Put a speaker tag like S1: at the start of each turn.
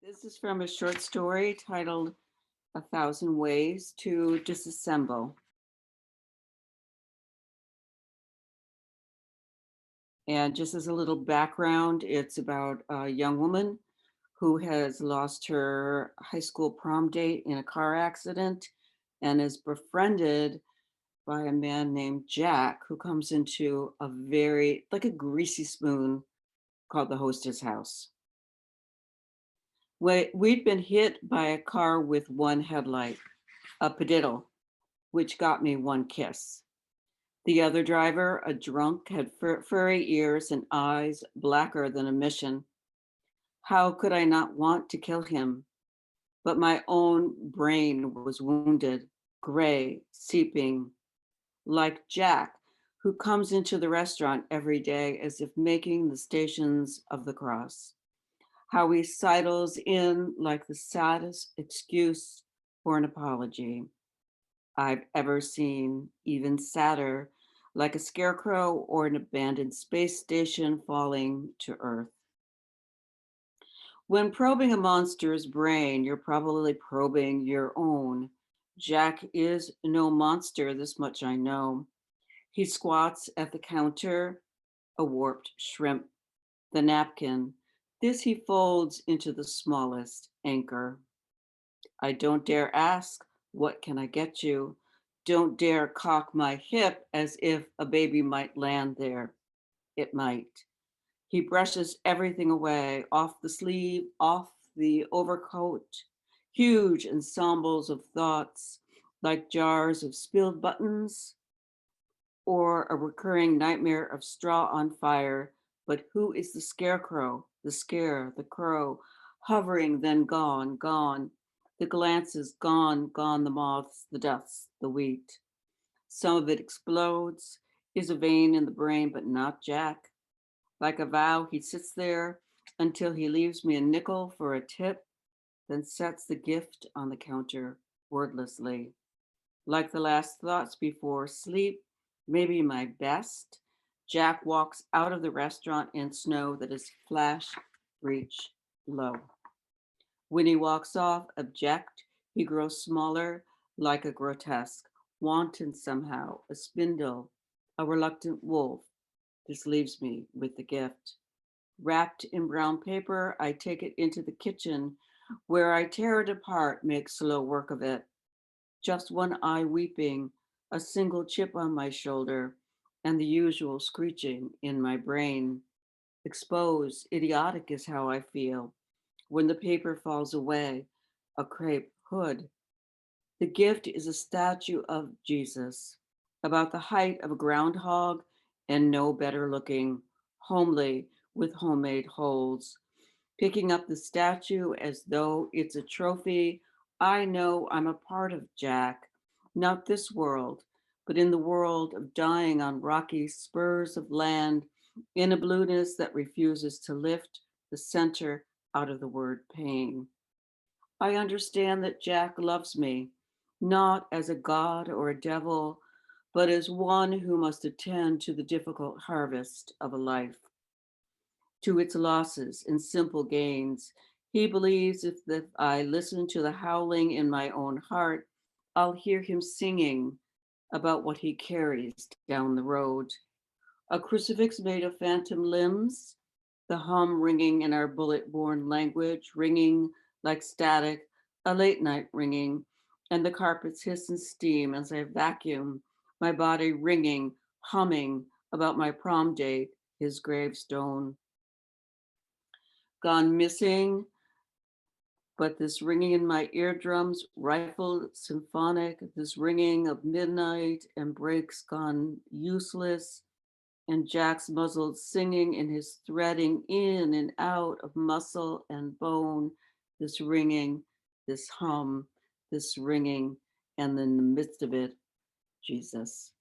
S1: This is from a short story titled A Thousand Ways to Disassemble. And just as a little background, it's about a young woman who has lost her high school prom date in a car accident and is befriended by a man named Jack, who comes into a very, like a greasy spoon called the hostess house. We'd been hit by a car with one headlight, a padiddle, which got me one kiss. The other driver, a drunk, had furry ears and eyes blacker than a mission. How could I not want to kill him? But my own brain was wounded, gray, seeping, like Jack, who comes into the restaurant every day as if making the Stations of the Cross. How he sidles in like the saddest excuse for an apology I've ever seen, even sadder, like a scarecrow or an abandoned space station falling to Earth. When probing a monster's brain, you're probably probing your own. Jack is no monster, this much I know. He squats at the counter, a warped shrimp, the napkin. This he folds into the smallest anchor. I don't dare ask, what can I get you? Don't dare cock my hip as if a baby might land there. It might. He brushes everything away, off the sleeve, off the overcoat, huge ensembles of thoughts, like jars of spilled buttons or a recurring nightmare of straw on fire. But who is the scarecrow, the scare, the crow, hovering, then gone, gone. The glances gone, gone, the moths, the dust, the wheat. Some of it explodes, is a vein in the brain, but not Jack. Like a vow, he sits there until he leaves me a nickel for a tip, then sets the gift on the counter wordlessly. Like the last thoughts before sleep, maybe my best, Jack walks out of the restaurant in snow that is flash reach low. When he walks off, abject, he grows smaller, like a grotesque, wanton somehow, a spindle, a reluctant wolf. This leaves me with the gift. Wrapped in brown paper, I take it into the kitchen where I tear it apart, make slow work of it. Just one eye weeping, a single chip on my shoulder, and the usual screeching in my brain. Exposed, idiotic is how I feel when the paper falls away, a crepe hood. The gift is a statue of Jesus, about the height of a groundhog and no better looking, homely with homemade holes. Picking up the statue as though it's a trophy, I know I'm a part of Jack, not this world, but in the world of dying on rocky spurs of land, in a blueness that refuses to lift the center out of the word pain. I understand that Jack loves me, not as a god or a devil, but as one who must attend to the difficult harvest of a life, to its losses and simple gains. He believes if I listen to the howling in my own heart, I'll hear him singing about what he carries down the road. A crucifix made of phantom limbs, the hum ringing in our bullet-borne language, ringing like static, a late night ringing, and the carpets hiss and steam as I vacuum, my body ringing, humming about my prom date, his gravestone. Gone missing, but this ringing in my eardrums, rifled, symphonic, this ringing of midnight and breaks gone useless, and Jack's muzzled singing in his threading in and out of muscle and bone, this ringing, this hum, this ringing, and in the midst of it, Jesus.